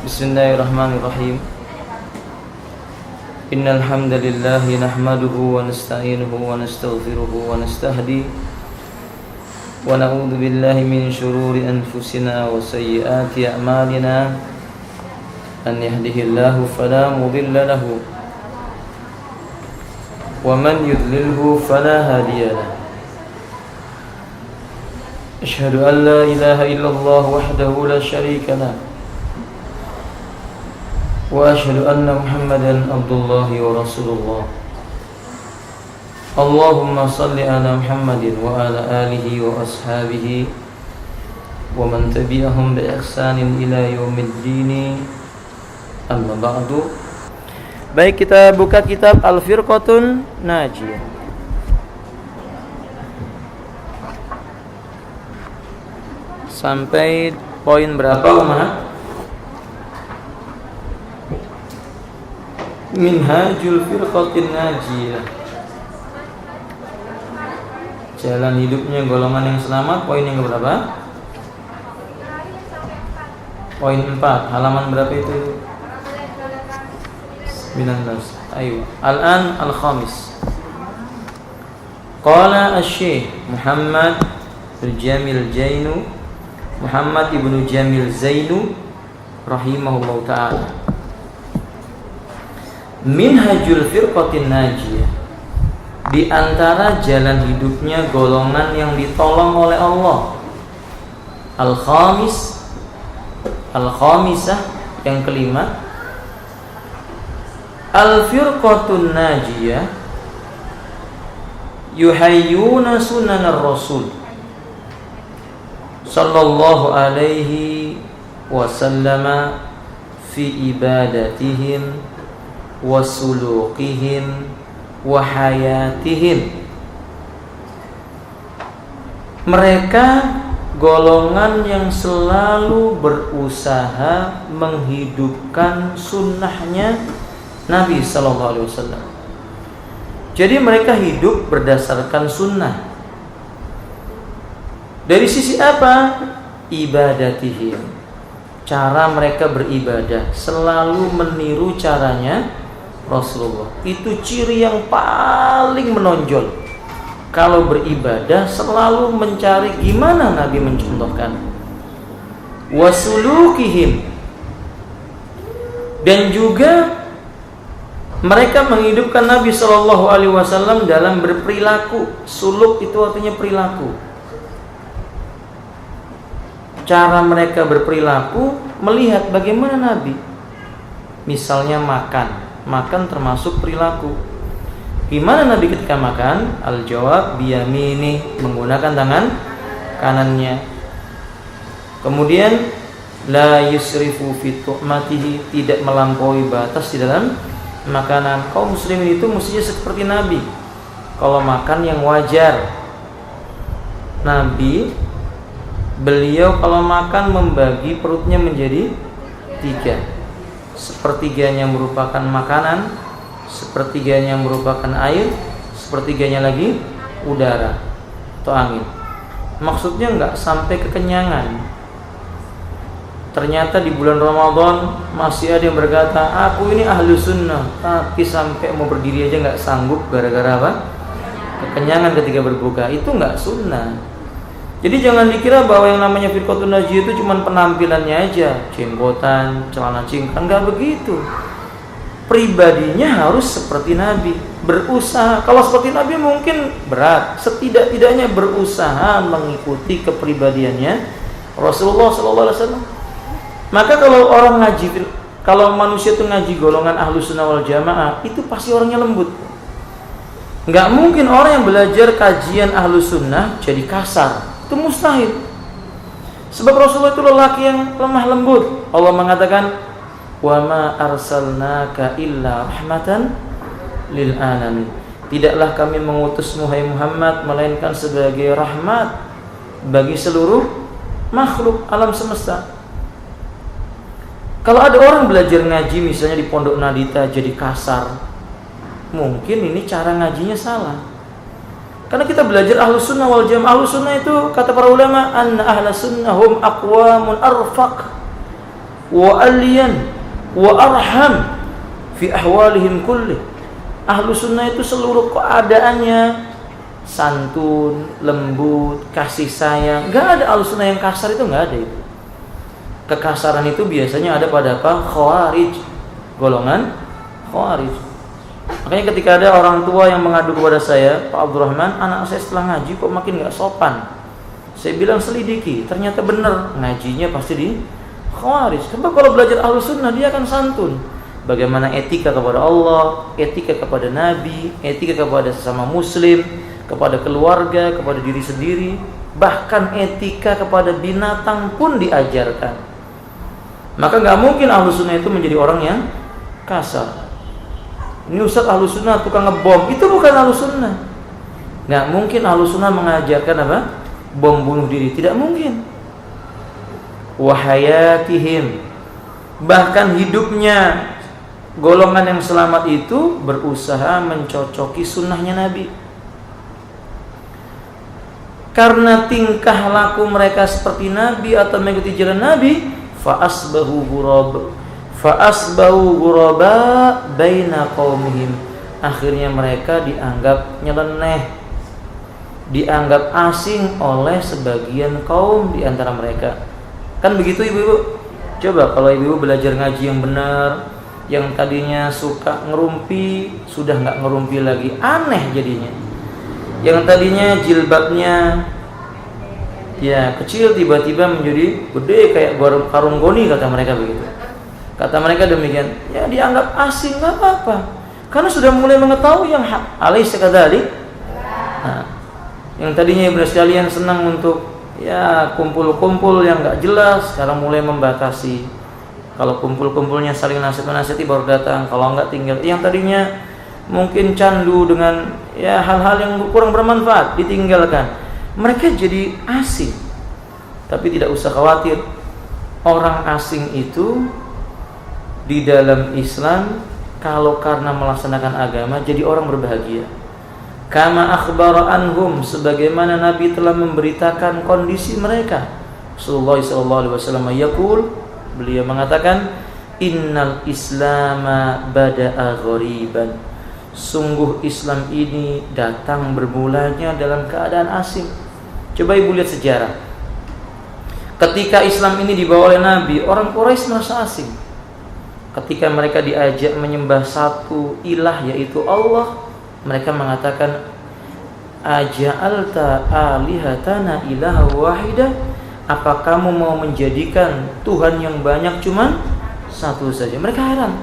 Bismillahirrahmanirrahim. Innal hamdalillah nahmaduhu wa nasta'inuhu wa nastaghfiruhu wa nastahdi wa na'udzu billahi min shururi anfusina wa sayyiati a'malina. Man yahdihillahu fala mudilla lahu wa man yudlilhu fala hadiya lahu. Asyhadu an la ilaha illallah wahdahu la syarika lahu wa asyhadu anna Muhammadan abdullahi wa rasulullah. Allahumma salli ala Muhammadin wa ala alihi wa ashabihi wa man tabi'ahum bi ihsanin ila yaumiddin. Amma ba'du. Baik, kita buka kitab Al-Firqatun Najiyah. Sampai poin berapa, Umar? Minhajul Firqatin Najiyah. Jalan hidupnya golongan yang selamat. Poin yang berapa? Poin 4. Halaman berapa itu? 19. Ayo. Al-an al-khamis. Qala asy-syekh Muhammad al-Jamil Zainu, Muhammad ibnu Jamil Zainu rahimahullah ta'ala. Minhajul Firqatin Najiyah, di antara jalan hidupnya golongan yang ditolong oleh Allah. Al-khamis, al-khamisah, yang kelima. Al-Firqatun Najiyah yuhayyuna sunanar Rasul sallallahu alaihi wasallama fi ibadatihim wa sulukihim wa hayatihim. Mereka golongan yang selalu berusaha menghidupkan sunnahnya Nabi sallallahu alaihi wasallam. Jadi mereka hidup berdasarkan sunnah. Dari sisi apa? Ibadatihim. Cara mereka beribadah selalu meniru caranya Rasulullah. Itu ciri yang paling menonjol. Kalau beribadah selalu mencari gimana Nabi mencontohkan. Wasulukihim. Dan juga mereka menghidupkan Nabi SAW dalam berperilaku. Suluk itu artinya perilaku. Cara mereka berperilaku melihat bagaimana Nabi. Misalnya makan. Makan termasuk perilaku. Gimana Nabi ketika makan? Al-jawab biyamini, menggunakan tangan kanannya. Kemudian la yusrifu fi tu'matihi, tidak melampaui batas di dalam makanan. Kaum muslimin itu mestinya seperti Nabi. Kalau makan yang wajar. Nabi, beliau kalau makan membagi perutnya menjadi 3. Sepertiganya merupakan makanan, sepertiganya merupakan air, sepertiganya lagi udara atau angin. Maksudnya enggak sampai kekenyangan. Ternyata di bulan Ramadan masih ada yang berkata, aku ini ahlu sunnah, tapi sampai mau berdiri aja gak sanggup gara-gara apa? Kekenyangan ketika berbuka. Itu gak sunnah. Jadi jangan dikira bahwa yang namanya Firqatun Najiyah itu cuma penampilannya aja, jenggotan, celana cingkrang, gak begitu. Pribadinya harus seperti Nabi, berusaha. Kalau seperti Nabi mungkin berat, setidak-tidaknya berusaha mengikuti kepribadiannya Rasulullah SAW. Maka kalau orang ngaji, kalau manusia itu ngaji golongan ahlu sunnah wal jamaah, itu pasti orangnya lembut. Nggak mungkin orang yang belajar kajian ahlu sunnah jadi kasar. Itu mustahil. Sebab Rasulullah itu lelaki yang lemah lembut. Allah mengatakan, wa ma arsalnaka illa rahmatan lil alamin. Tidaklah kami mengutusmu hai Muhammad melainkan sebagai rahmat bagi seluruh makhluk alam semesta. Kalau ada orang belajar ngaji misalnya di Pondok Nadita jadi kasar, mungkin ini cara ngajinya salah. Karena kita belajar ahlus sunnah wal jamaah. Ahlus sunnah itu kata para ulama, anna ahlus sunnah hum aqwamun arfaq. wa alyan wa arham fi ahwalihim kulli. Ahlu sunnah itu seluruh keadaannya santun, lembut, kasih sayang. Gak ada ahlu sunnah yang kasar, itu gak ada itu. Kekasaran itu biasanya ada pada apa? Khawarij, golongan Khawarij. Makanya ketika ada orang tua yang mengadu kepada saya, Pak Abdurrahman, anak saya setelah ngaji kok makin gak sopan. Saya bilang selidiki, ternyata benar, ngajinya pasti di Khawarij. Sebab kalau belajar ahlu sunnah dia akan santun. Bagaimana etika kepada Allah, etika kepada Nabi, etika kepada sesama muslim, kepada keluarga, kepada diri sendiri, bahkan etika kepada binatang pun diajarkan. Maka gak mungkin ahlu sunnah itu menjadi orang yang kasar. Ini ustaz ahlu sunnah tukang ngebom, itu bukan ahlu sunnah. Gak mungkin ahlu sunnah mengajarkan apa? Bom bunuh diri, tidak mungkin. Wahayatihim, bahkan hidupnya golongan yang selamat itu berusaha mencocoki sunnahnya Nabi. Karena tingkah laku mereka seperti Nabi atau mengikuti jalan Nabi, fa'asbahu ghuraba baina qaumihim. Akhirnya mereka dianggap nyeleneh, dianggap asing oleh sebagian kaum di antara mereka. Kan begitu ibu-ibu? Coba kalau ibu-ibu belajar ngaji yang benar, yang tadinya suka ngerumpi sudah nggak ngerumpi lagi, aneh jadinya. Yang tadinya jilbabnya ya kecil tiba-tiba menjadi gede kayak karung goni, kata mereka begitu. Kata mereka demikian, ya dianggap asing, nggak apa-apa, karena sudah mulai mengetahui yang hak. Alaysa kadzalik? Nah, yang tadinya ibu sekalian senang untuk ya kumpul-kumpul yang nggak jelas, sekarang mulai membatasi. Kalau kumpul-kumpulnya saling nasihati baru datang, kalau enggak tinggal. Yang tadinya mungkin candu dengan ya hal-hal yang kurang bermanfaat, ditinggalkan. Mereka jadi asing. Tapi tidak usah khawatir, orang asing itu di dalam Islam kalau karena melaksanakan agama jadi orang berbahagia. Kama akhbara anhum, sebagaimana Nabi telah memberitakan kondisi mereka. Rasulullah sallallahu alaihi wasallam yaqul, beliau mengatakan, innal islama bada'a ghariban. Sungguh Islam ini datang bermulanya dalam keadaan asing. Coba ibu lihat sejarah. Ketika Islam ini dibawa oleh Nabi, orang Quraisy merasa asing. Ketika mereka diajak menyembah satu ilah, yaitu Allah, mereka mengatakan, aja'alta alihatana ilaha wahidah. Apa kamu mau menjadikan Tuhan yang banyak cuman satu saja? Mereka heran.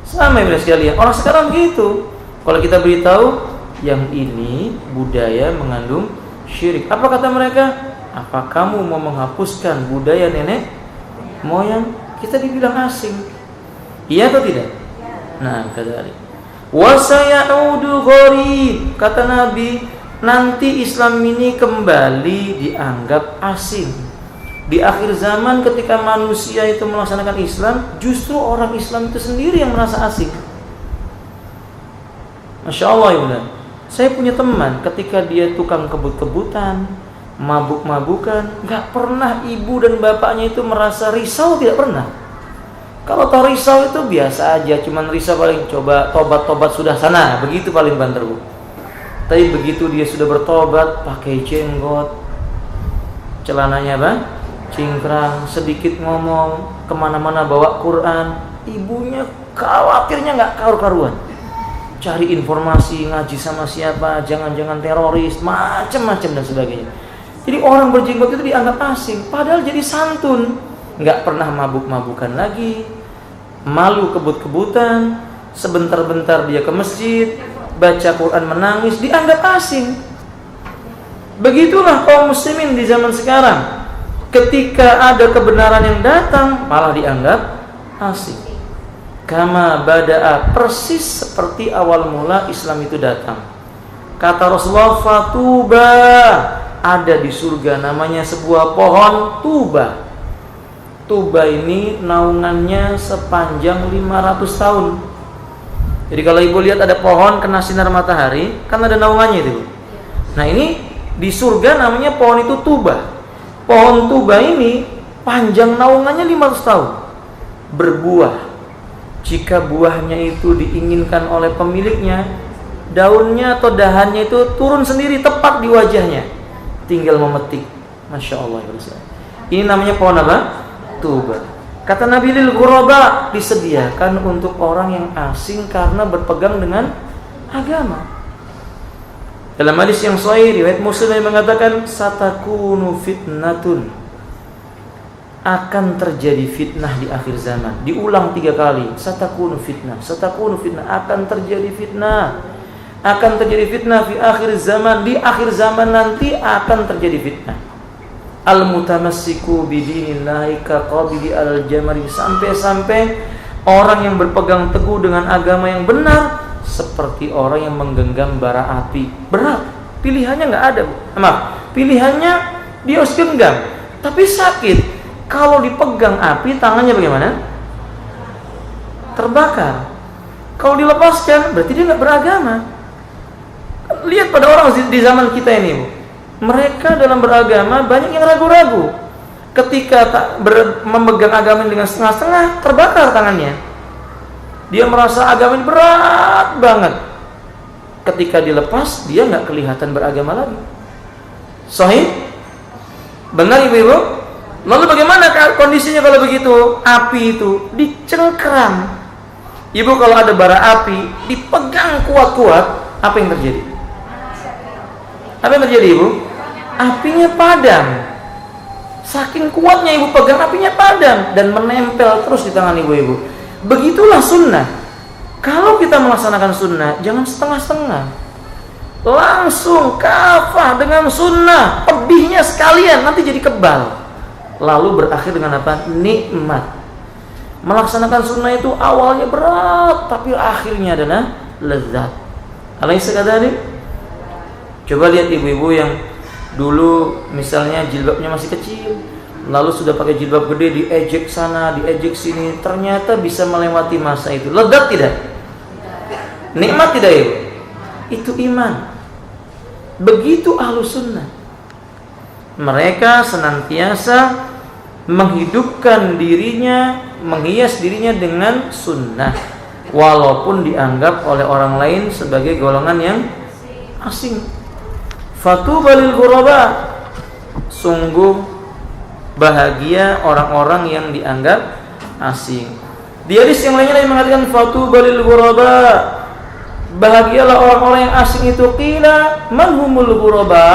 Sama ibu sekalian, orang sekarang gitu. Kalau kita beritahu yang ini budaya mengandung syirik, apa kata mereka? Apa kamu mau menghapuskan budaya nenek moyang? Kita dibilang asing. Iya atau tidak? Nah, kata wa sayaudu gharib, kata Nabi, nanti Islam ini kembali dianggap asing. Di akhir zaman ketika manusia itu melaksanakan Islam, justru orang Islam itu sendiri yang merasa asing. Masya Allah ya benar. Saya punya teman, ketika dia tukang kebut-kebutan, mabuk-mabukan, gak pernah ibu dan bapaknya itu merasa risau, tidak pernah. Kalau tahu risau itu biasa aja, cuman risau paling coba tobat-tobat sudah sana, begitu paling banter bu. Tapi begitu dia sudah bertobat, pakai jenggot, celananya apa? Cingkrang, sedikit ngomong, kemana-mana bawa Quran, ibunya khawatirnya nggak karu-karuan. Cari informasi, ngaji sama siapa, jangan-jangan teroris, macam-macam dan sebagainya. Jadi orang berjenggot itu dianggap asing, padahal jadi santun, nggak pernah mabuk-mabukan lagi, malu kebut-kebutan, sebentar-bentar dia ke masjid, baca Quran menangis, dianggap asing. Begitulah kaum muslimin di zaman sekarang. Ketika ada kebenaran yang datang, malah dianggap asing. Kama bada'a, persis seperti awal mula Islam itu datang. Kata Rasulullah, fatuba, ada di surga namanya sebuah pohon tuba. Tuba ini naungannya sepanjang 500 tahun. Jadi kalau ibu lihat ada pohon kena sinar matahari, kan ada naungannya itu. Nah ini di surga namanya pohon itu tuba. Pohon tuba ini panjang naungannya 500 tahun. Berbuah. Jika buahnya itu diinginkan oleh pemiliknya, daunnya atau dahannya itu turun sendiri tepat di wajahnya. Tinggal memetik. Masya Allah. Ini namanya pohon apa? Tuba. Kata Nabi, lil ghuraba, disediakan untuk orang yang asing karena berpegang dengan agama. Dalam hadis yang sahih riwayat Muslim yang mengatakan satakunu fitnatun, akan terjadi fitnah di akhir zaman. Diulang 3 kali. Satakunu fitnah, satakunu fitnah, akan terjadi fitnah. Akan terjadi fitnah di akhir zaman. Di akhir zaman nanti akan terjadi fitnah. Al-mutamassiku bidinillahi kaqabidi al-jamari, sampai-sampai orang yang berpegang teguh dengan agama yang benar seperti orang yang menggenggam bara api. Berat. Pilihannya enggak ada. Maaf. Pilihannya dia harus genggam, tapi sakit. Kalau dipegang api, tangannya bagaimana? Terbakar. Kalau dilepaskan, berarti dia nggak beragama. Lihat pada orang di zaman kita ini, Bu. Mereka dalam beragama banyak yang ragu-ragu. Ketika memegang agama dengan setengah-setengah, terbakar tangannya. Dia merasa agama ini berat banget. Ketika dilepas, dia nggak kelihatan beragama lagi. Sahih? Benar ibu-ibu? Lalu bagaimana kondisinya kalau begitu? Api itu dicengkram. Ibu, kalau ada bara api dipegang kuat-kuat, apa yang terjadi? Apa yang terjadi, Ibu? Apinya padam. Saking kuatnya ibu pegang, apinya padam dan menempel terus di tangan ibu-ibu. Begitulah sunnah. Kalau kita melaksanakan sunnah, jangan setengah-setengah. Langsung kafah dengan sunnah, pedihnya sekalian, nanti jadi kebal. Lalu berakhir dengan apa? Nikmat. Melaksanakan sunnah itu awalnya berat, tapi akhirnya adalah lezat. Alaysa kadzalik? Coba lihat ibu-ibu yang dulu misalnya jilbabnya masih kecil, lalu sudah pakai jilbab gede, diejek sana, diejek sini, ternyata bisa melewati masa itu. Lezat tidak? Nikmat tidak, ibu? Itu iman. Begitu ahlus sunnah. Mereka senantiasa menghidupkan dirinya, menghias dirinya dengan sunnah, walaupun dianggap oleh orang lain sebagai golongan yang asing. Fatuba lil ghuraba, sungguh bahagia orang-orang yang dianggap asing. Di hadis yang lainnya yang mengatakan fatuba lil ghuraba, bahagialah orang-orang yang asing itu. Qila man humul ghuraba,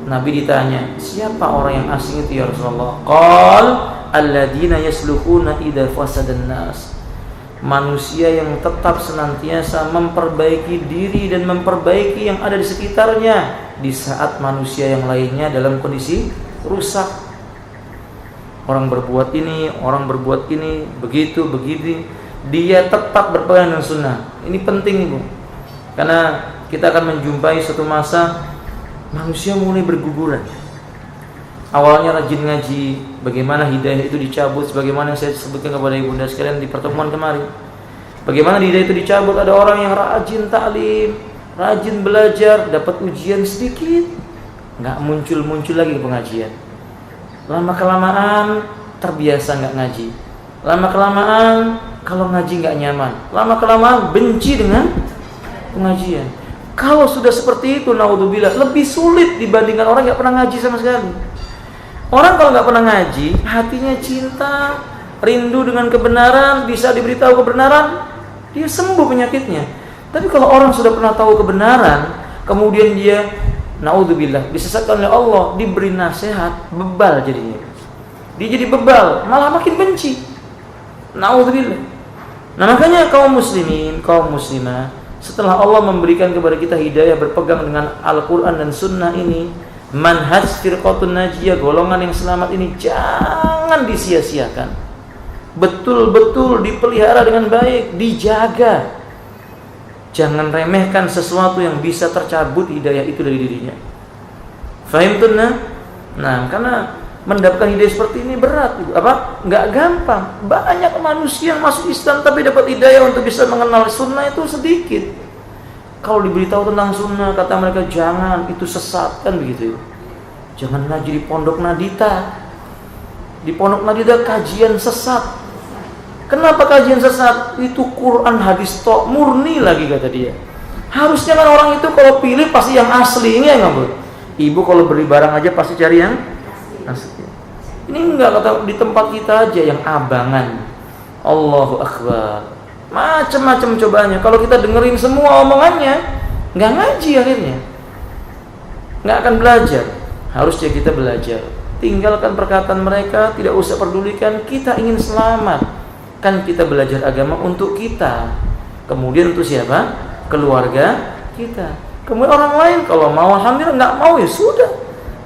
Nabi ditanya, siapa orang yang asing itu ya Rasulullah? Qal alladzina yasluhuna idza fasadan nas, manusia yang tetap senantiasa memperbaiki diri dan memperbaiki yang ada di sekitarnya di saat manusia yang lainnya dalam kondisi rusak. Orang berbuat ini, orang berbuat ini, begitu, begini, dia tetap berpegang dengan sunnah. Ini penting, Ibu. Karena kita akan menjumpai suatu masa manusia mulai berguguran. Awalnya rajin ngaji, bagaimana hidayah itu dicabut, sebagaimana yang saya sebutkan kepada ibunda sekalian di pertemuan kemarin. Bagaimana hidayah itu dicabut, ada orang yang rajin taklim, rajin belajar, dapat ujian sedikit, nggak muncul lagi pengajian. Lama-kelamaan terbiasa nggak ngaji. Lama-kelamaan kalau ngaji nggak nyaman. Lama-kelamaan benci dengan pengajian. Kalau sudah seperti itu, naudzubillah, lebih sulit dibandingkan orang nggak pernah ngaji sama sekali. Orang kalau nggak pernah ngaji, hatinya cinta, rindu dengan kebenaran, bisa diberitahu kebenaran, dia sembuh penyakitnya. Tapi kalau orang sudah pernah tahu kebenaran, kemudian dia, naudzubillah, disesatkan oleh Allah, diberi nasihat, bebal jadinya. Dia jadi bebal, malah makin benci. Naudzubillah. Nah makanya kaum muslimin, kaum muslimah, setelah Allah memberikan kepada kita hidayah berpegang dengan Al-Quran dan Sunnah ini, manhaj firqatun najiyah, golongan yang selamat ini jangan disia-siakan. Betul-betul dipelihara dengan baik, dijaga. Jangan remehkan sesuatu yang bisa tercabut hidayah itu dari dirinya. Fahimtunna? Nah, karena mendapatkan hidayah seperti ini berat, nggak gampang. Banyak manusia yang masuk Islam tapi dapat hidayah untuk bisa mengenal sunnah itu sedikit. Kalau diberitahu tentang sunnah, kata mereka jangan, itu sesat, kan begitu. Jangan ngaji di pondok Nadita. Di Pondok Nadidah kajian sesat. Kenapa kajian sesat? Itu Quran hadis tok murni lagi kata dia. Harusnya kan orang itu kalau pilih pasti yang asli, ini enggak boleh. Ibu kalau beli barang aja pasti cari yang asli. Ini enggak, kata di tempat kita aja yang abangan. Allahu Akbar. Macam-macam cobaannya. Kalau kita dengerin semua omongannya, enggak ngaji akhirnya. Enggak akan belajar. Harusnya kita belajar. Tinggalkan perkataan mereka, tidak usah pedulikan. Kita ingin selamat. Kan kita belajar agama untuk kita. Kemudian untuk siapa? Keluarga kita. Kemudian orang lain kalau mau alhamdulillah, enggak mau ya sudah.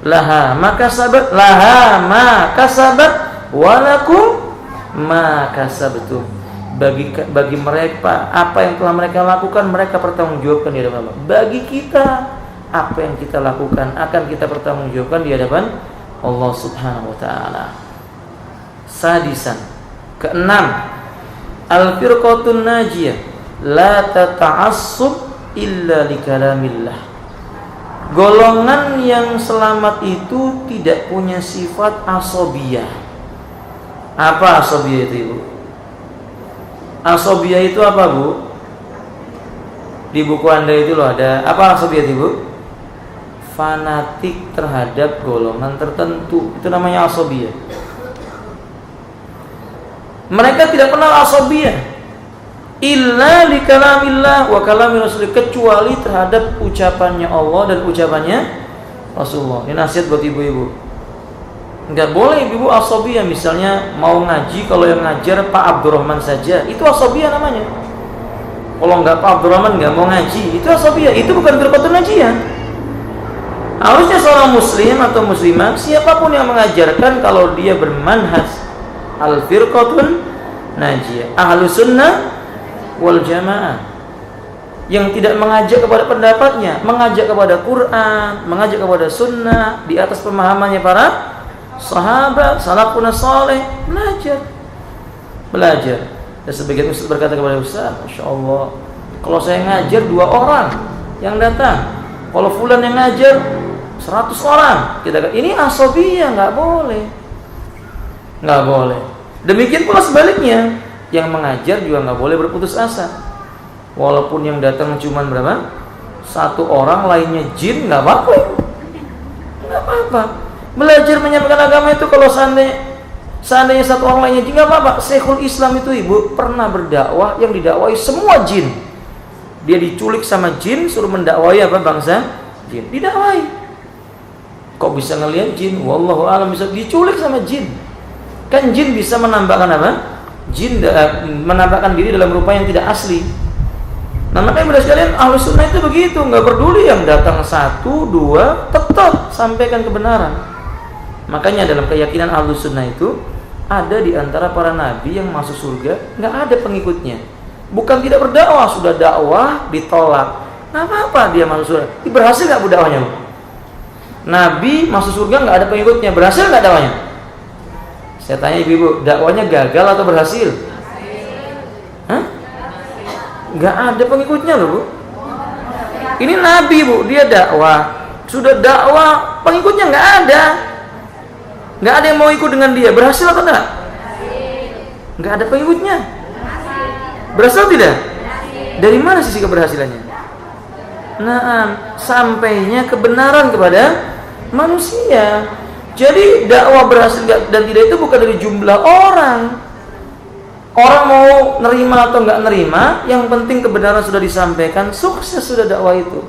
Laha maka sabat, laha maka sabat, walakum maka sabtu. Bagi mereka apa yang telah mereka lakukan, mereka pertanggungjawabkan di hadapan Allah. Bagi kita apa yang kita lakukan akan kita pertanggungjawabkan di hadapan Allah Subhanahu wa taala. Sadisan, keenam, al-firqatun najiyah la tata'assub illa li kalamillah. Golongan yang selamat itu tidak punya sifat asobiyah. Apa asobiyah itu, Ibu? Asobiyah itu apa, Bu? Di buku Anda itu loh ada. Apa asobiyah itu, Bu? Fanatik terhadap golongan tertentu. Itu namanya asobiyah. Mereka tidak kenal asobiyah. Illa li kalamillah wa kalami rasul, kecuali terhadap ucapannya Allah dan ucapannya Rasulullah. Ini nasihat buat ibu-ibu. Enggak boleh ibu asobiyah, misalnya mau ngaji kalau yang ngajar Pak Abdurrahman saja, itu asobiyah namanya. Kalau enggak Pak Abdurrahman enggak mau ngaji, itu asobiyah. Itu bukan firqatun najiyah. Harusnya seorang muslim atau muslimah, siapapun yang mengajarkan kalau dia bermanhaj al-firqatun najiyah, ahlus sunnah wal jamaah, yang tidak mengajak kepada pendapatnya, mengajak kepada Quran, mengajak kepada sunnah di atas pemahamannya para sahabat salafun saleh, belajar. Dan sebagian ustaz berkata kepada ustaz, Masya Allah, kalau saya ngajar 2 orang yang datang, kalau fulan yang ngajar 100 orang, kita kata ini asobiyah, nggak boleh. Demikian pula sebaliknya, yang mengajar juga nggak boleh berputus asa. Walaupun yang datang cuma berapa? 1 orang, lainnya jin, nggak apa-apa. Belajar menyampaikan agama itu kalau seandainya 1 orang lainnya jin, nggak apa-apa. Syekhul Islam itu, Ibu, pernah berdakwah yang didakwai semua jin. Dia diculik sama jin, suruh mendakwai apa? Bangsa jin. Didakwai. Kok bisa ngelihat jin? Wallahu a'lam, bisa diculik sama jin. Kan jin bisa menampakkan apa? Jin menampakkan diri dalam rupa yang tidak asli. Nah, makanya beda sekalian, ahlus sunnah itu begitu, nggak peduli yang datang 1, 2, tetap sampaikan kebenaran. Makanya dalam keyakinan ahlus sunnah itu, ada di antara para nabi yang masuk surga nggak ada pengikutnya. Bukan tidak berdakwah, sudah dakwah ditolak, nggak apa-apa dia masuk surga. Berhasil nggak dakwahnya? Nabi masuk surga nggak ada pengikutnya, berhasil nggak dakwahnya? Saya tanya ibu-ibu, dakwanya gagal atau berhasil? Hah? Gak ada pengikutnya loh, Bu. Ini Nabi, Bu, dia dakwah, sudah dakwah, pengikutnya gak ada. Gak ada yang mau ikut dengan dia. Berhasil atau enggak? Gak ada pengikutnya. Berhasil tidak? Dari mana sisi keberhasilannya? Nah, sampainya kebenaran kepada manusia. Jadi dakwah berhasil dan tidak itu bukan dari jumlah orang. Orang mau nerima atau enggak nerima, yang penting kebenaran sudah disampaikan, sukses sudah dakwah itu.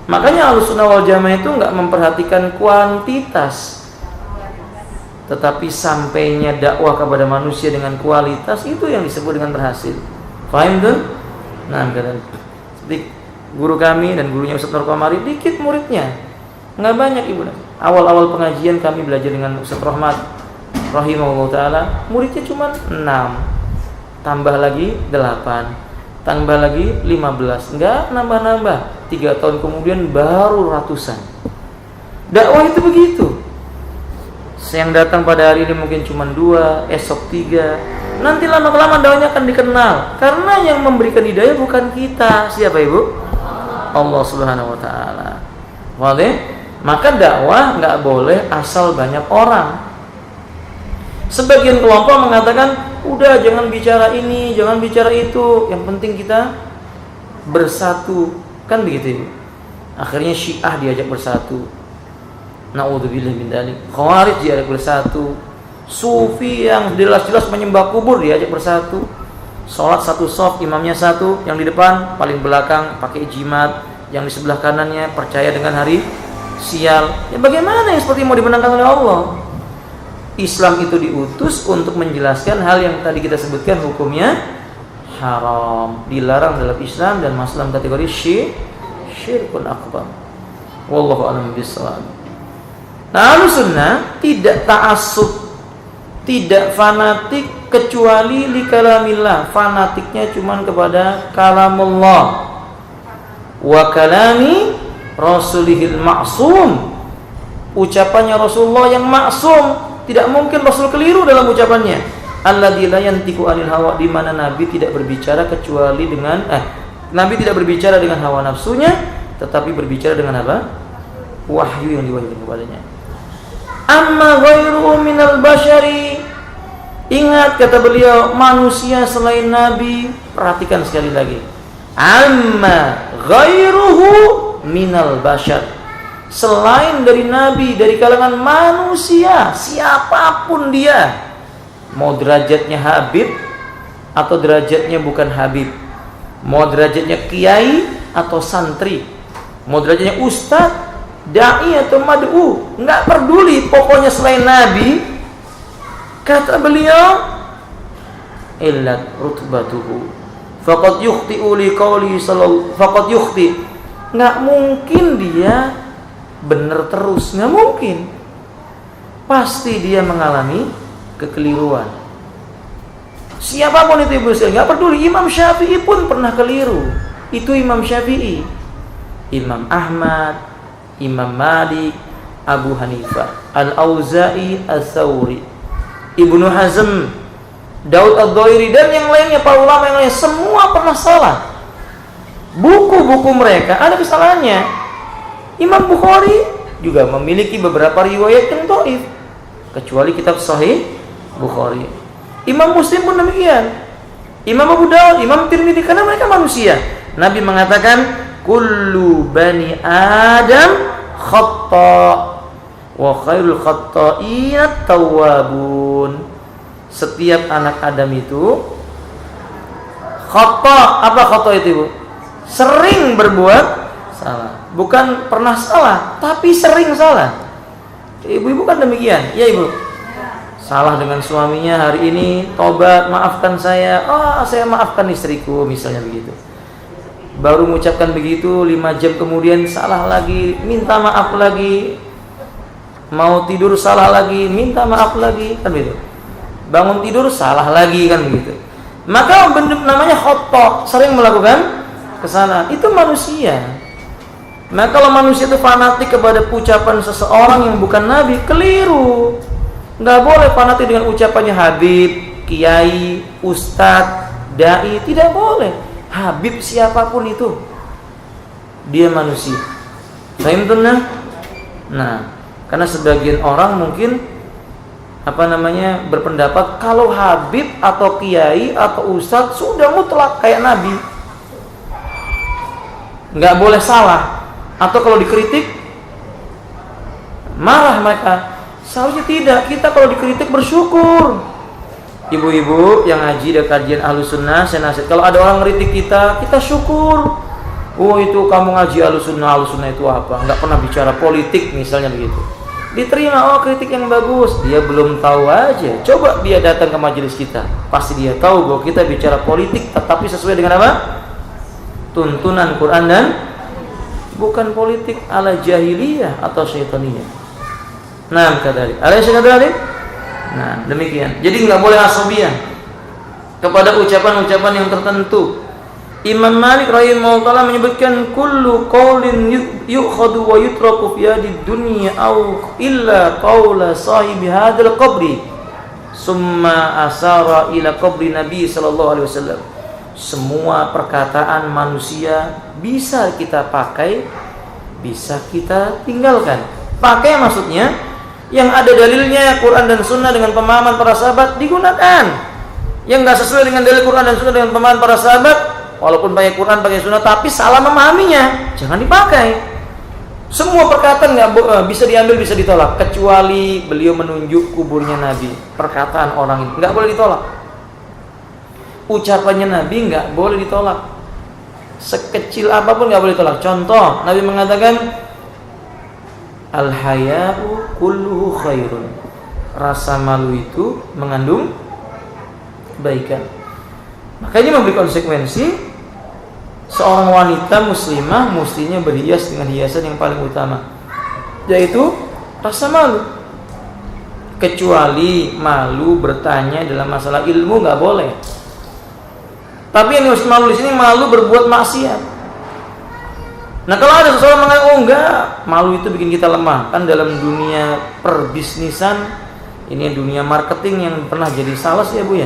Makanya Ahlussunnah wal Jamaah itu enggak memperhatikan kuantitas, tetapi sampainya dakwah kepada manusia dengan kualitas, itu yang disebut dengan berhasil. Paham tuh? Nah, seperti guru kami dan gurunya Ustaz Nur Qamari, dikit muridnya, enggak banyak, Ibu. Awal-awal pengajian kami belajar dengan Ustaz Rahmat rahimahullah ta'ala, muridnya cuma 6, tambah lagi 8, tambah lagi 15, enggak nambah-nambah. 3 tahun kemudian baru ratusan. Dakwah itu begitu. Yang datang pada hari ini mungkin cuma 2, esok 3. Nanti lama-kelamaan dakwahnya akan dikenal, karena yang memberikan hidayah bukan kita. Siapa, Ibu? Allah Subhanahu wa ta'ala. Maka dakwah nggak boleh asal banyak orang. Sebagian kelompok mengatakan, udah jangan bicara ini, jangan bicara itu, yang penting kita bersatu, kan begitu Ibu. Akhirnya Syiah diajak bersatu. Na'udzubillah min dzalik. Khawarij diajak bersatu. Sufi yang jelas-jelas menyembah kubur diajak bersatu. Salat satu shaf, imamnya satu, yang di depan paling belakang pakai jimat, yang di sebelah kanannya percaya dengan hari sial. Ya bagaimana yang seperti mau dimenangkan oleh Allah? Islam itu diutus untuk menjelaskan hal yang tadi kita sebutkan hukumnya haram, dilarang dalam Islam dan masuk dalam kategori syirkun akbar. Wallahu a'lam bishawab. Nah, Ahlussunnah tidak ta'assub, tidak fanatik kecuali li kalamillah. Fanatiknya cuman kepada kalamullah wa kalami rasulihil ma'sum, ucapannya Rasulullah yang maksum. Tidak mungkin Rasul keliru dalam ucapannya. Alladzi la yantiqu anil hawa, di mana Nabi tidak berbicara kecuali dengan Nabi tidak berbicara dengan hawa nafsunya, tetapi berbicara dengan apa? Wahyu yang diwahyukan kepadanya. Amma ghairu minal bashari, ingat kata beliau, manusia selain Nabi, perhatikan sekali lagi. Amma ghairuhu minal bashar, selain dari Nabi, dari kalangan manusia, siapapun dia, mau derajatnya Habib atau derajatnya bukan Habib, mau derajatnya kiai atau santri, mau derajatnya ustaz, dai atau mad'u, enggak peduli, pokoknya selain Nabi, kata beliau, illat rutbatuhu faqad yukhti'u li qawli sallallahu faqad yukhti, enggak mungkin dia benar terus, nggak mungkin. Pasti dia mengalami kekeliruan. Siapapun itu Ibu sekalian, nggak peduli. Imam Syafi'i pun pernah keliru. Itu Imam Syafi'i, Imam Ahmad, Imam Malik, Abu Hanifah, Al-Auza'i, Ats-Tsauri, Ibnu Hazm, Daud Ad-Dhairi, dan yang lainnya, para ulama yang lain, semua pernah salah. Buku-buku mereka ada kesalahannya. Imam Bukhari juga memiliki beberapa riwayat yang dhaif, kecuali kitab Sahih Bukhari. Imam Muslim pun demikian. Imam Abu Dawud, Imam Tirmidzi, karena mereka manusia. Nabi mengatakan, kullu bani Adam khata' wa khairul khata'in tawwabun. Setiap anak Adam itu khata'. Apa khata' itu, Ibu? Sering berbuat salah. Bukan pernah salah, tapi sering salah. Ibu-ibu kan demikian, ya Ibu. Salah dengan suaminya hari ini, tobat, maafkan saya. Saya maafkan istriku, misalnya begitu. Baru mengucapkan begitu, 5 jam kemudian salah lagi, minta maaf lagi. Mau tidur salah lagi, minta maaf lagi, kan begitu. Bangun tidur salah lagi, kan begitu. Maka namanya khata', sering melakukan kesalahan. Itu manusia. Nah, kalau manusia itu fanatik kepada ucapan seseorang yang bukan Nabi, keliru. Nggak boleh fanatik dengan ucapannya Habib, kiai, ustadz, dai, tidak boleh. Habib siapapun itu, dia manusia. Fahim tuh? Nah, karena sebagian orang mungkin berpendapat kalau Habib atau kiai atau ustadz sudah mutlak kayak Nabi, nggak boleh salah. Atau kalau dikritik marah mereka. Seharusnya tidak. Kita kalau dikritik bersyukur. Ibu-ibu yang ngaji dan kajian Ahlussunnah, saya nasihat, kalau ada orang ngeritik kita, kita syukur. Oh, itu kamu ngaji Ahlussunnah itu apa? Nggak pernah bicara politik, misalnya begitu. Diterima, oh kritik yang bagus. Dia belum tahu aja. Coba dia datang ke majelis kita, pasti dia tahu bahwa kita bicara politik, tetapi sesuai dengan apa? Tuntunan Quran dan bukan politik ala jahiliyah atau syaitaniyah. Nah, kadalik. Alaysa kadalik? Nah, demikian. Jadi enggak boleh asabiyah kepada ucapan-ucapan yang tertentu. Imam Malik rahimahullah menyebutkan kullu qaulin yu'khadhu wa yutraku fi hadid dunya aw illa qaula sahibi hadzal qabri summa asara ila qabri Nabi sallallahu alaihi wasallam. Semua perkataan manusia bisa kita pakai, bisa kita tinggalkan. Pakai maksudnya Yang ada dalilnya Quran dan Sunnah dengan pemahaman para sahabat digunakan. Yang nggak sesuai dengan dalil Quran dan Sunnah dengan pemahaman para sahabat, walaupun pakai Quran, pakai Sunnah, tapi salah memahaminya, jangan dipakai. Semua perkataan nggak bisa diambil, bisa ditolak, kecuali beliau menunjuk kuburnya Nabi. Perkataan orang itu nggak boleh ditolak. Ucapannya Nabi nggak boleh ditolak. Sekecil apapun nggak boleh ditolak. Contoh, Nabi mengatakan, al-haya'u kulluhu khairun. Rasa malu itu mengandung kebaikan. Makanya memberi konsekuensi, seorang wanita muslimah mestinya berhias dengan hiasan yang paling utama, yaitu rasa malu. Kecuali malu bertanya dalam masalah ilmu nggak boleh. Tapi yang harus malu di sini malu berbuat maksiat. Nah, kalau ada seseorang mengatakan, oh enggak, malu itu bikin kita lemah. Kan dalam dunia perbisnisan, ini dunia marketing yang pernah jadi sales ya Bu ya.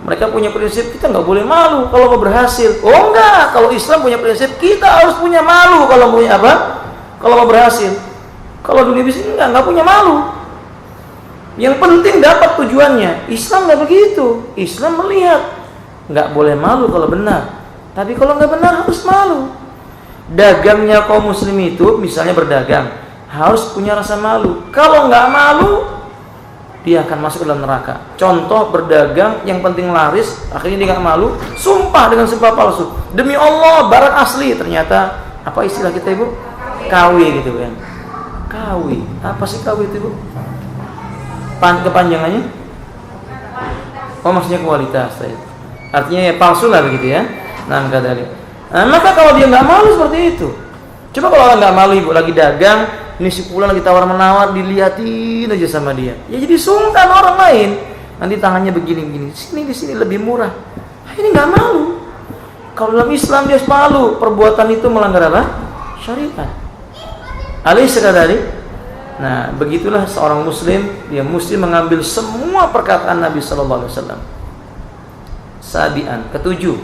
Mereka punya prinsip, kita nggak boleh malu kalau mau berhasil. Oh enggak, kalau Islam punya prinsip, kita harus punya malu kalau punya apa? Kalau mau berhasil. Kalau dunia bisnis nggak punya malu. Yang penting dapat tujuannya. Islam nggak begitu. Islam melihat nggak boleh malu kalau benar, tapi kalau nggak benar harus malu. Dagangnya kaum muslim itu, misalnya berdagang, harus punya rasa malu. Kalau nggak malu, dia akan masuk ke dalam neraka. Contoh berdagang yang penting laris, akhirnya dia nggak malu, sumpah dengan sumpah palsu, demi Allah barang asli, ternyata apa istilah kita Ibu? KW gitu kan. KW, apa sih KW itu Ibu? Kepanjangannya? Oh maksudnya kualitas. Artinya ya palsu lah begitu ya. Nah maka kalau dia nggak malu seperti itu. Coba kalau orang nggak malu Ibu, lagi dagang, ini si pulang lagi tawar-menawar, dilihatin aja sama dia. Ya jadi sungkan orang lain. Nanti tangannya begini-begini. Di sini lebih murah. Ini nggak malu. Kalau dalam Islam dia malu. Perbuatan itu melanggar apa? Syariat. Alayhi sekadari. Nah, begitulah seorang muslim, dia mesti mengambil semua perkataan Nabi sallallahu alaihi wasallam. Sabian, ketujuh,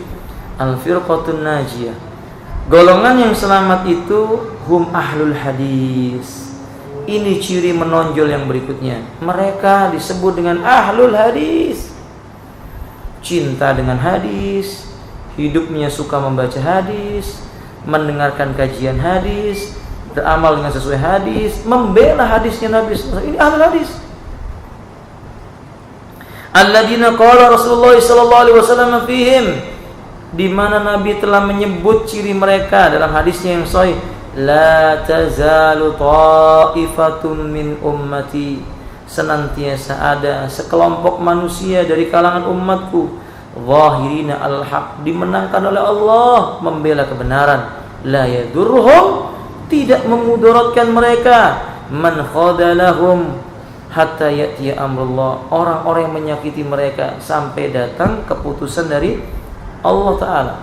al-firqatun najiyah. Golongan yang selamat itu hum ahlul hadis. Ini ciri menonjol yang berikutnya. Mereka disebut dengan ahlul hadis. Cinta dengan hadis, hidupnya suka membaca hadis, mendengarkan kajian hadis, beramal dengan sesuai hadis, membela hadisnya Nabi SAW. Ini ahlul hadis. Alladzina qala Rasulullah sallallahu alaihi wasallam fihim, di mana Nabi telah menyebut ciri mereka dalam hadisnya yang sahih, la tazalu ta'ifatun min ummati, senantiasa ada sekelompok manusia dari kalangan umatku, zahirina al-haq, dimenangkan oleh Allah, membela kebenaran, la yadurhum, tidak memudaratkan mereka, man khadalahum hatta ya'tiya amrullah, orang-orang yang menyakiti mereka sampai datang keputusan dari Allah Ta'ala.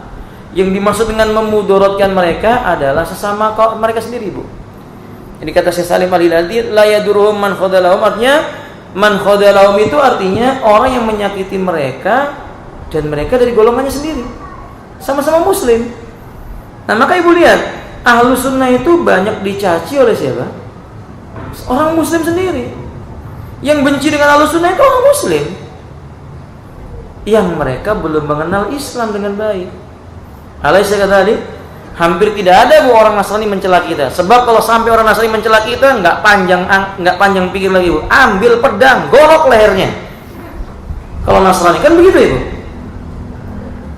Yang dimaksud dengan memudaratkan mereka adalah sesama mereka sendiri Bu. Jadi kata Syekh Salim Al-Hilali, la yadurhum man khadalahum, artinya man khadalahum itu artinya orang yang menyakiti mereka dan mereka dari golongannya sendiri, sama-sama muslim. Nah maka Ibu lihat, ahlu sunnah itu banyak dicaci oleh siapa? Orang muslim sendiri. Yang benci dengan ahlu sunnah itu orang muslim, yang mereka belum mengenal Islam dengan baik. Alaihi tadi, hampir tidak ada Bu orang Nasrani mencela kita. Sebab kalau sampai orang Nasrani mencela kita, nggak panjang pikir lagi Bu, ambil pedang, gorok lehernya. Kalau Nasrani kan begitu Ibu.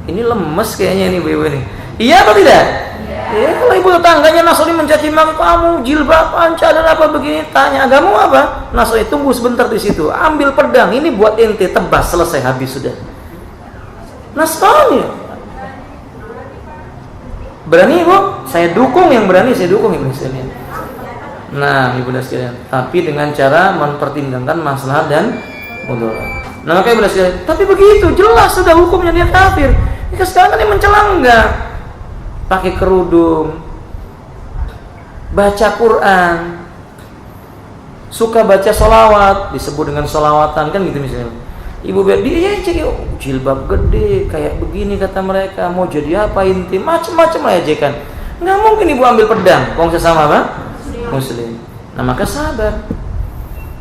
Ini lemes kayaknya ini Bu ini. Iya atau tidak? Ya, kalau ibu tetangganya Nasrani mencaci maki kamu, jilbab, panca dan apa begini, tanya agamamu apa? Nasrani tunggu sebentar di situ, ambil pedang, ini buat ente, tebas, selesai, habis sudah. Nasrani berani Ibu, saya dukung yang berani, saya dukung Ibu sekalian. Nah Ibu dan sekalian, tapi dengan cara mempertimbangkan masalah dan mudarat. Nah maka Ibu dan sekalian, tapi begitu jelas sudah hukumnya dia kafir. Ini sekarang kan dia mencela enggak? Pakai kerudung, baca Quran, suka baca sholawat, disebut dengan sholawatan kan gitu misalnya. Ibu dia cek jilbab gede kayak begini kata mereka, mau jadi apa inti, macam-macam lah ejekan. Nggak mungkin Ibu ambil pedang, wong sesama apa? Muslim. Nah maka sabar.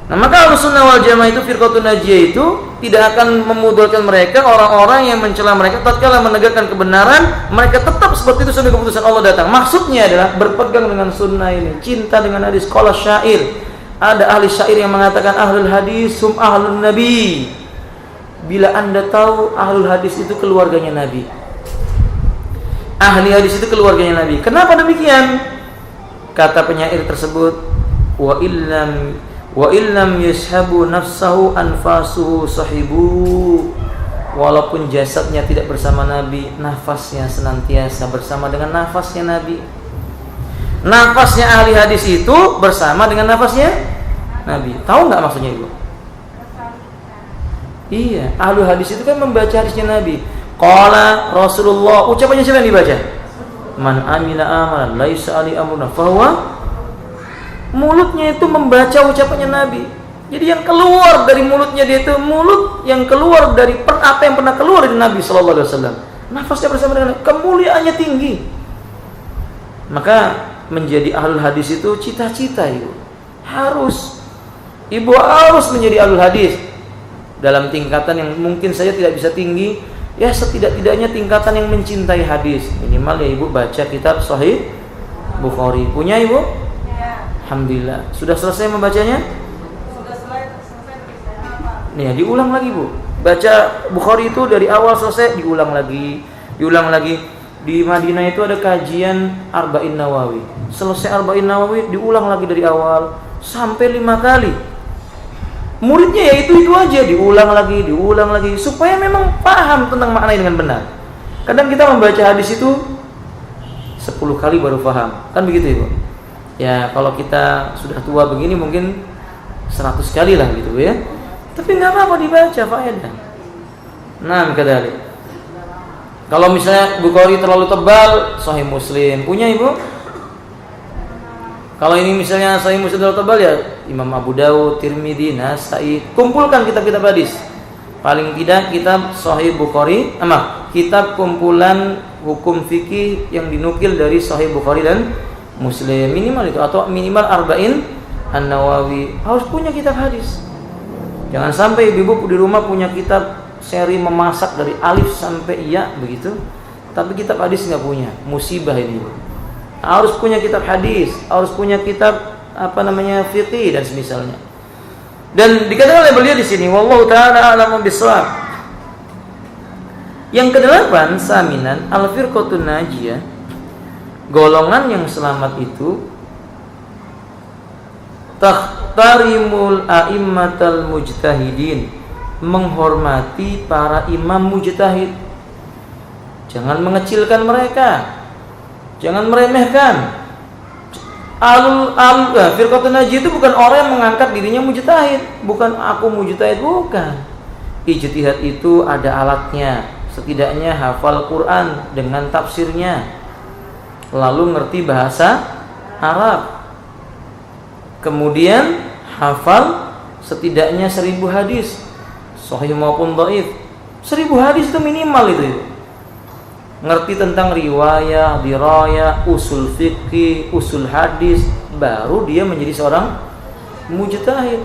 Nah, maka Ahlussunnah wal Jamaah itu firqatun najiyah itu tidak akan memudahkan mereka, orang-orang yang mencela mereka tatkala menegakkan kebenaran, mereka tetap seperti itu sampai keputusan Allah datang. Maksudnya adalah berpegang dengan sunnah ini, cinta dengan hadis. Qala syair, ada ahli syair yang mengatakan ahlul hadis hum ahlun nabi. Bila Anda tahu ahlul hadis itu keluarganya Nabi. Ahli hadis itu keluarganya Nabi. Kenapa demikian? Kata penyair tersebut, wa illam yashabu nafsahu anfasuhu sahibu. Walaupun jasadnya tidak bersama Nabi, nafasnya senantiasa bersama dengan nafasnya Nabi. Nafasnya ahli hadis itu bersama dengan nafasnya Nabi. Tahu nggak maksudnya itu? Iya, ahli hadis itu kan membaca hadisnya Nabi. Qala Rasulullah, ucapannya siapa yang dibaca? Man amila amalan laisa ali amruna fahuwa. Mulutnya itu membaca ucapannya Nabi. Jadi yang keluar dari mulutnya dia itu mulut yang keluar dari apa yang pernah keluar dari Nabi sallallahu alaihi wasallam. Nafasnya bersama dengan kemuliaannya tinggi. Maka menjadi ahlul hadis itu cita-cita ibu. Ibu harus menjadi ahlul hadis dalam tingkatan yang mungkin saya tidak bisa tinggi, ya setidak-tidaknya tingkatan yang mencintai hadis. Minimal ya ibu baca kitab Sahih Bukhari. Punya ibu? Alhamdulillah. Sudah selesai membacanya? Sudah selesai. Nih, diulang lagi bu. Baca Bukhari itu dari awal selesai, diulang lagi. Di Madinah itu ada kajian Arba'in Nawawi. Selesai Arba'in Nawawi, diulang lagi dari awal sampai 5 kali. Muridnya ya itu aja, diulang lagi supaya memang paham tentang maknanya dengan benar. Kadang kita membaca hadis itu 10 kali baru paham. Kan begitu ibu? Ya kalau kita sudah tua begini mungkin 100 kali lah gitu ya. Tapi nggak apa-apa dibaca, faedah. Nah, kadalik. Kalau misalnya Bukhari terlalu tebal, Sahih Muslim punya ibu. Kalau ini misalnya Sahih Muslim terlalu tebal ya Imam Abu Dawud, Tirmidzi, Nasai. Kumpulkan kitab-kitab hadis. Paling tidak kitab Sahih Bukhari, kitab kumpulan hukum fikih yang dinukil dari Sahih Bukhari dan Muslim, minimal itu, atau minimal Arba'in An-Nawawi. Harus punya kitab hadis. Jangan sampai ibu-ibu di rumah punya kitab seri memasak dari alif sampai iya begitu, tapi kitab hadis nggak punya. Musibah ini. Harus punya kitab hadis, harus punya kitab fikih dan semisalnya. Dan dikatakan oleh beliau di sini, wallahu taala a'lamu bissawab. Yang kedelapan, saminan al-firqatun najiyah. Golongan yang selamat itu takhtarimul a'immatal mujtahidin, menghormati para imam mujtahid. Jangan mengecilkan mereka, jangan meremehkan. Firqatun najiyah itu bukan orang yang mengangkat dirinya mujtahid, bukan aku mujtahid, bukan. Ijtihad itu ada alatnya, setidaknya hafal Quran dengan tafsirnya, lalu ngerti bahasa Arab, kemudian hafal setidaknya 1000 hadis, sahih maupun dhaif. 1000 hadis itu minimal itu. Ngerti tentang riwayah, dirayah, usul fikih, usul hadis, baru dia menjadi seorang mujtahid.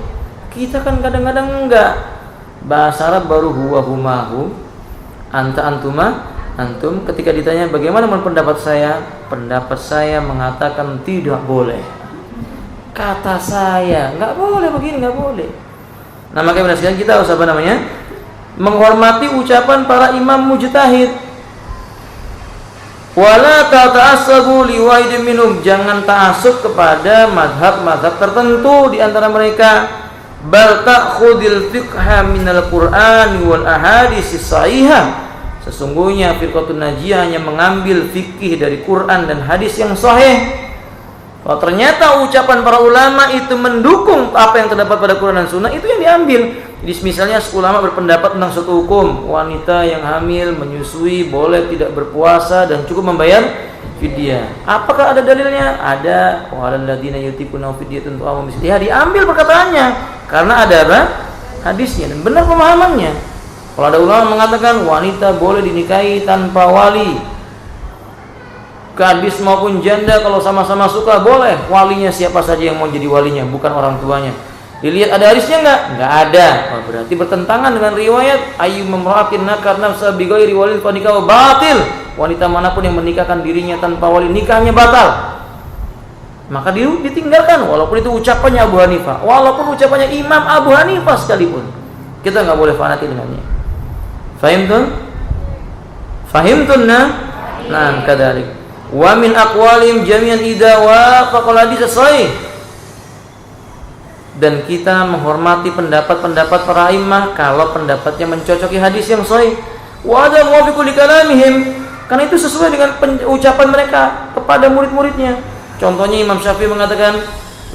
Kita kan kadang-kadang enggak. Bahasa Arab baru huwa humahu, anta antuma antum. Ketika ditanya bagaimana menurut pendapat saya mengatakan tidak boleh. Kata saya nggak boleh begini, nggak boleh. Nah makanya sekarang kita harus menghormati ucapan para imam mujtahid. Wala ta'assabu liwahidin minhum, jangan ta'assub kepada mazhab-mazhab tertentu di antara mereka. Bal ta'khudil fiqha minal Qur'ani wal ahadits sahihah. Sesungguhnya firqatun najiyah hanya mengambil fikih dari Quran dan hadis yang sahih. Kalau ternyata ucapan para ulama itu mendukung apa yang terdapat pada Quran dan Sunnah, itu yang diambil. Jadi misalnya ulama berpendapat tentang suatu hukum, wanita yang hamil, menyusui, boleh tidak berpuasa dan cukup membayar fidyah. Apakah ada dalilnya? Ada. Walal ladzina yutiquna fidyatun ta'amu miskin. Ya diambil perkataannya karena ada apa? Hadisnya dan benar pemahamannya. Kalau ada ulama mengatakan wanita boleh dinikahi tanpa wali, gadis maupun janda kalau sama-sama suka boleh, walinya siapa saja yang mau jadi walinya, bukan orang tuanya. Dilihat ada hadisnya enggak ada. Oh, berarti bertentangan dengan riwayat ayu memra'atin nakar nafsa bi ghairi walin fa nikahu batil. Wanita manapun yang menikahkan dirinya tanpa wali, nikahnya batal. Maka ditinggalkan walaupun itu ucapannya Abu Hanifah, walaupun ucapannya Imam Abu Hanifah sekalipun. Kita enggak boleh fanatik dengannya. Fahimtun? Nah, kadzalik. Wa min aqwalim jami'an idza wafaqal hadits sahih. Dan kita menghormati pendapat-pendapat para imam kalau pendapatnya mencocoki hadis yang sahih. Wa ada muwafiqul kalamihim, karena itu sesuai dengan ucapan mereka kepada murid-muridnya. Contohnya Imam Syafi'i mengatakan,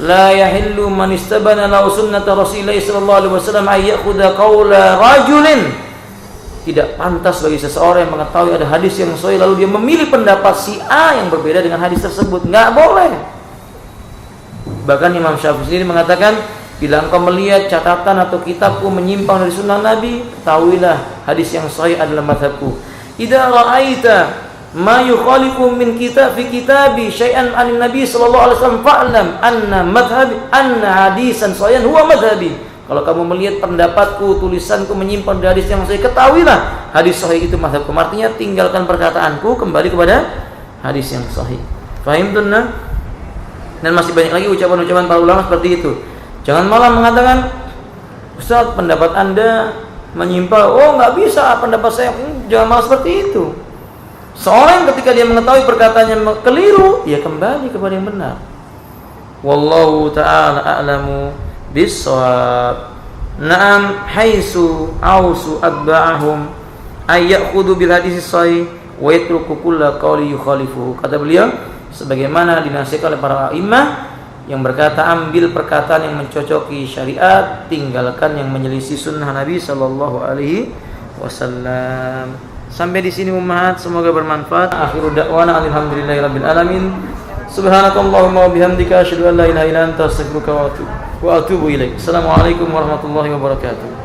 la yahillu man istabana lahu sunnata Rasulillah sallallahu alaihi wasallam ay ya'khudha qawla rajulin. Tidak pantas bagi seseorang yang mengetahui ada hadis yang sahih lalu dia memilih pendapat si A yang berbeda dengan hadis tersebut. Enggak boleh. Bahkan Imam Syafi'i sendiri mengatakan, bila engkau melihat catatan atau kitabku menyimpang dari sunnah Nabi, ketahuilah hadis yang sahih adalah mazhabku. Idza ra'aita ma yukhalifu min kitab fi kitabi syai'an an Nabi sallallahu alaihi wasallam fa'lam anna madhhabi anna hadisan sahihan huwa madhhabi. Kalau kamu melihat pendapatku, tulisanku menyimpang dari hadis yang sahih, ketahuilah hadis sahih itu mazhabku. Artinya tinggalkan perkataanku, kembali kepada hadis yang sahih. Fahim tuh? Dan masih banyak lagi ucapan-ucapan para ulama seperti itu. Jangan malah mengatakan, Ustaz, pendapat Anda menyimpang. Oh, nggak bisa pendapat saya. Jangan malah seperti itu. Seorang ketika dia mengetahui perkataannya keliru, dia kembali kepada yang benar. Wallahu ta'ala a'lamu bis-shawab. Na'am haitsu ausu atba'ahum ay ya'khudhu bil hadis sahih wa yatruku kulla qawli yukhalifu. Kata beliau, sebagaimana dinasihatkan oleh para imam yang berkata, ambil perkataan yang mencocoki syariat, tinggalkan yang menyelisih sunnah Nabi sallallahu alaihi wasallam. Sampai di sini ummahat, semoga bermanfaat. Akhiru da'wana alhamdulillahirabbil alamin. Subhanakallahumma wa bihamdika asyhadu an la ilaha illa anta astaghfiruka wa atubu ilaik. Assalamualaikum warahmatullahi wabarakatuh.